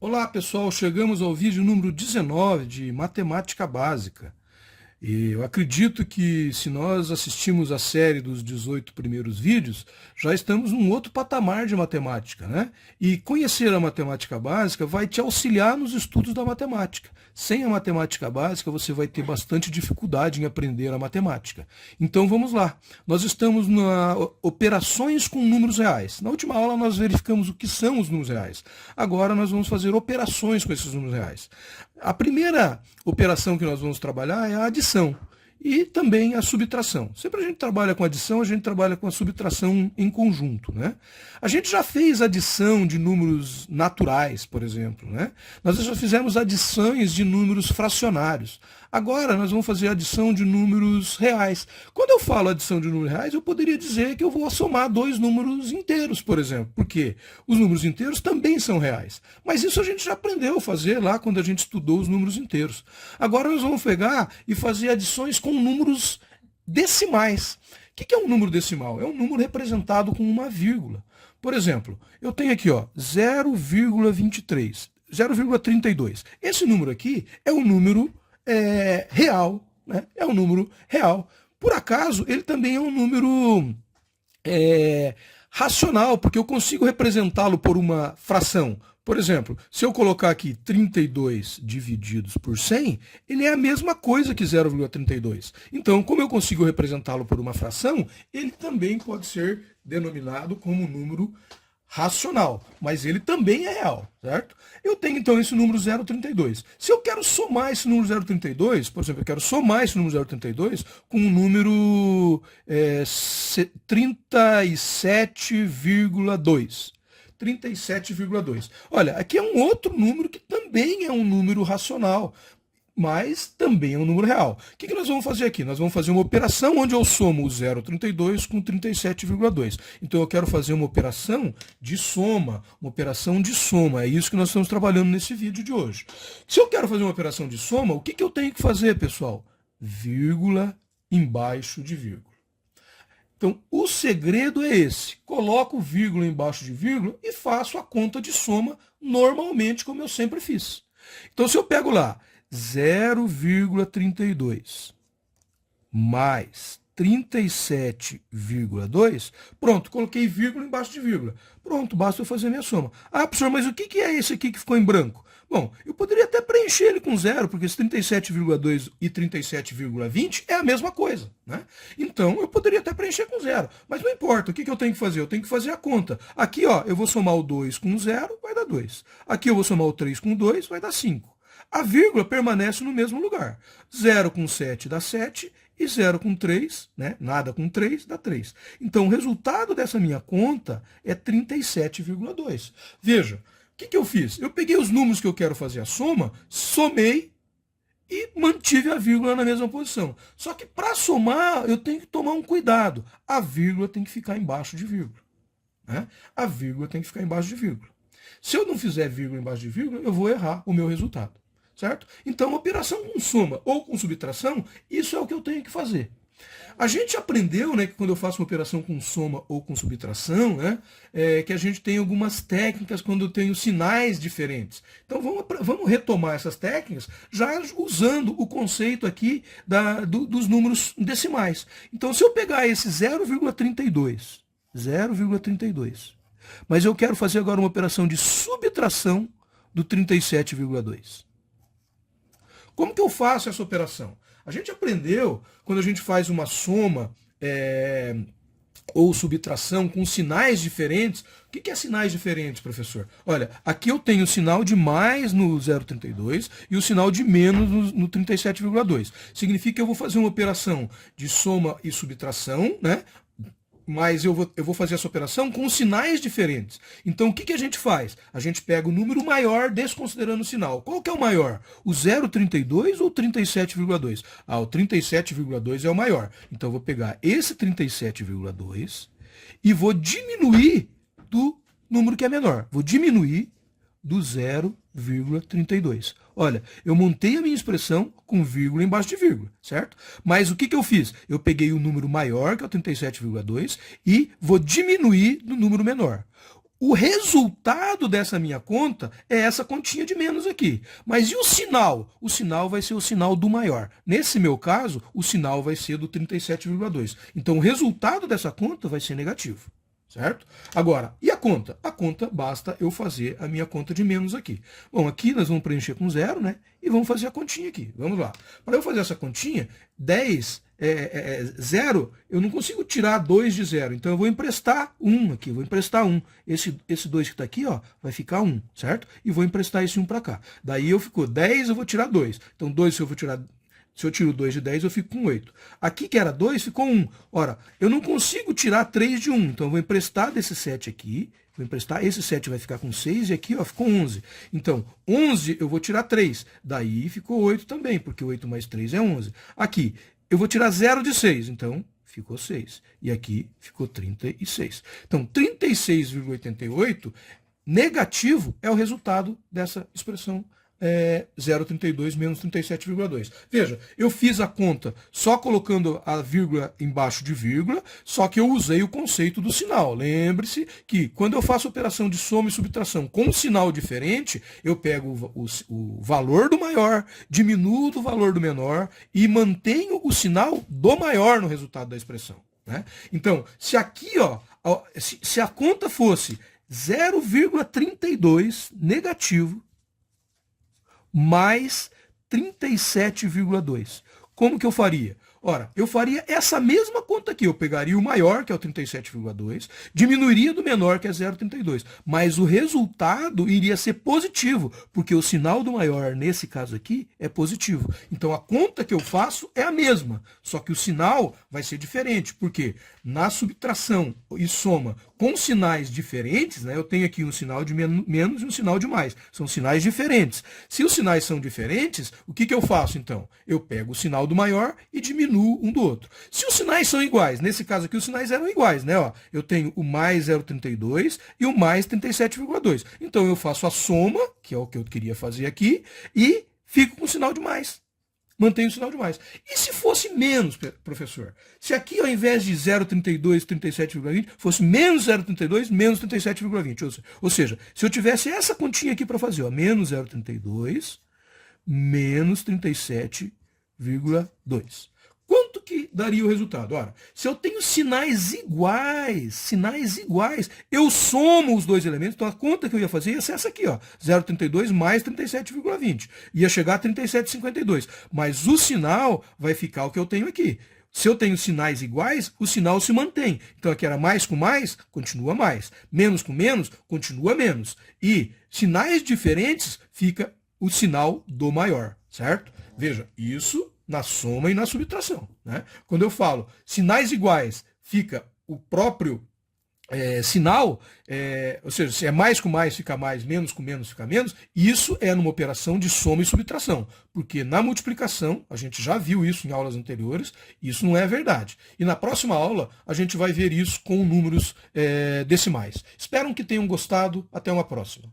Olá pessoal, chegamos ao vídeo número 19 de Matemática Básica. E eu acredito que se nós assistimos a série dos 18 primeiros vídeos, já estamos num outro patamar de matemática, né? E conhecer a matemática básica vai te auxiliar nos estudos da matemática. Sem a matemática básica, você vai ter bastante dificuldade em aprender a matemática. Então vamos lá. Nós estamos na operações com números reais. Na última aula nós verificamos o que são os números reais. Agora nós vamos fazer operações com esses números reais. A primeira operação que nós vamos trabalhar é a adição e também a subtração. Sempre a gente trabalha com adição, a gente trabalha com a subtração em conjunto, né? A gente já fez adição de números naturais, por exemplo, né? Nós já fizemos adições de números fracionários. Agora nós vamos fazer adição de números reais. Quando eu falo adição de números reais, eu poderia dizer que eu vou somar dois números inteiros, por exemplo, porque os números inteiros também são reais. Mas isso a gente já aprendeu a fazer lá quando a gente estudou os números inteiros. Agora nós vamos pegar e fazer adições com números decimais. O que é um número decimal? É um número representado com uma vírgula. Por exemplo, eu tenho aqui 0,23, 0,32. Esse número aqui é um número real, né? É um número real. Por acaso, ele também é um número racional, porque eu consigo representá-lo por uma fração. Por exemplo, se eu colocar aqui 32 divididos por 100, ele é a mesma coisa que 0,32. Então, como eu consigo representá-lo por uma fração, ele também pode ser denominado como número racional, mas ele também é real, certo? Eu tenho então esse número 0,32. Se eu quero somar esse número 0,32, por exemplo, eu quero somar esse número 0,32 com o número 37,2. 37,2. Olha, aqui é um outro número que também é um número racional, mas também é um número real. O que nós vamos fazer aqui? Nós vamos fazer uma operação onde eu somo o 0,32 com 37,2. Então eu quero fazer uma operação de soma, É isso que nós estamos trabalhando nesse vídeo de hoje. Se eu quero fazer uma operação de soma, o que eu tenho que fazer, pessoal? Vírgula embaixo de vírgula. Então, o segredo é esse. Coloco vírgula embaixo de vírgula e faço a conta de soma normalmente, como eu sempre fiz. Então, se eu pego lá 0,32 mais 37,2, pronto, coloquei vírgula embaixo de vírgula. Pronto, basta eu fazer a minha soma. Ah, professor, mas o que é esse aqui que ficou em branco? Bom, eu poderia até preencher ele com zero, porque esse 37,2 e 37,20 é a mesma coisa, né? Então, eu poderia até preencher com zero. Mas não importa, o que eu tenho que fazer? Eu tenho que fazer a conta. Aqui, eu vou somar o 2 com 0, vai dar 2. Aqui eu vou somar o 3 com 2, vai dar 5. A vírgula permanece no mesmo lugar. 0 com 7 dá 7 e 0 com 3, né? Nada com 3 dá 3. Então, o resultado dessa minha conta é 37,2. Veja, o que eu fiz? Eu peguei os números que eu quero fazer a soma, somei e mantive a vírgula na mesma posição. Só que para somar, eu tenho que tomar um cuidado. A vírgula tem que ficar embaixo de vírgula, né? A vírgula tem que ficar embaixo de vírgula. Se eu não fizer vírgula embaixo de vírgula, eu vou errar o meu resultado. Certo? Então, operação com soma ou com subtração, isso é o que eu tenho que fazer. A gente aprendeu, né, que quando eu faço uma operação com soma ou com subtração, né, que a gente tem algumas técnicas quando eu tenho sinais diferentes. Então, vamos retomar essas técnicas já usando o conceito aqui dos números decimais. Então, se eu pegar esse 0,32, mas eu quero fazer agora uma operação de subtração do 37,2. Como que eu faço essa operação? A gente aprendeu, quando a gente faz uma soma ou subtração com sinais diferentes. O que é sinais diferentes, professor? Olha, aqui eu tenho o sinal de mais no 0,32 e o sinal de menos no 37,2. Significa que eu vou fazer uma operação de soma e subtração, né? Mas eu vou fazer essa operação com sinais diferentes. Então, o que a gente faz? A gente pega o número maior desconsiderando o sinal. Qual que é o maior? O 0,32 ou o 37,2? Ah, o 37,2 é o maior. Então, eu vou pegar esse 37,2 e vou diminuir do número que é menor. Vou diminuir do 0,32. Olha, eu montei a minha expressão com vírgula embaixo de vírgula, certo? Mas o que eu fiz? Eu peguei o número maior, que é o 37,2, e vou diminuir do número menor. O resultado dessa minha conta é essa continha de menos aqui. Mas e o sinal? O sinal vai ser o sinal do maior. Nesse meu caso, o sinal vai ser do 37,2. Então, o resultado dessa conta vai ser negativo. Certo? Agora, e a conta? A conta, basta eu fazer a minha conta de menos aqui. Bom, aqui nós vamos preencher com 0, né? E vamos fazer a continha aqui. Vamos lá. Para eu fazer essa continha, 0, eu não consigo tirar 2 de 0. Então eu vou emprestar 1 aqui, vou emprestar 1. Esse 2 que está aqui, ó, vai ficar 1, certo? E vou emprestar esse 1 para cá. Daí eu fico 10, eu vou tirar 2. Então 2, se eu tiro 2 de 10, eu fico com 8. Aqui que era 2, ficou 1. Ora, eu não consigo tirar 3 de 1. Então eu vou emprestar desse 7 aqui. Vou emprestar, esse 7 vai ficar com 6 e aqui ó, ficou 11. Então, 11 eu vou tirar 3. Daí ficou 8 também, porque 8 mais 3 é 11. Aqui, eu vou tirar 0 de 6. Então, ficou 6. E aqui ficou 36. Então, 36,88 negativo é o resultado dessa expressão 0,32 menos 37,2. Veja, eu fiz a conta só colocando a vírgula embaixo de vírgula, só que eu usei o conceito do sinal. Lembre-se que quando eu faço operação de soma e subtração com um sinal diferente, eu pego o valor do maior, diminuo do valor do menor e mantenho o sinal do maior no resultado da expressão. Né? Então, se aqui, ó, se a conta fosse 0,32 negativo, mais 37,2. Como que eu faria? Ora, eu faria essa mesma conta aqui. Eu pegaria o maior, que é o 37,2, diminuiria do menor, que é 0,32. Mas o resultado iria ser positivo, porque o sinal do maior, nesse caso aqui, é positivo. Então, a conta que eu faço é a mesma, só que o sinal vai ser diferente. Porque na subtração e soma com sinais diferentes, né, eu tenho aqui um sinal de menos e um sinal de mais. São sinais diferentes. Se os sinais são diferentes, o que eu faço, então? Eu pego o sinal do maior e diminuo um do outro. Se os sinais são iguais, nesse caso aqui os sinais eram iguais, né? Ó, eu tenho o mais 0,32 e o mais 37,2. Então eu faço a soma, que é o que eu queria fazer aqui, e fico com o sinal de mais. Mantenho o sinal de mais. E se fosse menos, professor? Se aqui, ao invés de 0,32, 37,20, fosse menos 0,32, menos 37,20. Ou seja, se eu tivesse essa continha aqui para fazer, ó, menos 0,32, menos 37,2. Quanto que daria o resultado? Ora, se eu tenho sinais iguais, eu somo os dois elementos, então a conta que eu ia fazer ia ser essa aqui, ó, 0,32 mais 37,20. Ia chegar a 37,52. Mas o sinal vai ficar o que eu tenho aqui. Se eu tenho sinais iguais, o sinal se mantém. Então aqui era mais com mais, continua mais. Menos com menos, continua menos. E sinais diferentes, fica o sinal do maior, certo? Veja, isso na soma e na subtração. Né? Quando eu falo sinais iguais, fica o próprio sinal, ou seja, se é mais com mais fica mais, menos com menos fica menos, isso é numa operação de soma e subtração, porque na multiplicação, a gente já viu isso em aulas anteriores, isso não é verdade. E na próxima aula, a gente vai ver isso com números decimais. Espero que tenham gostado, até uma próxima.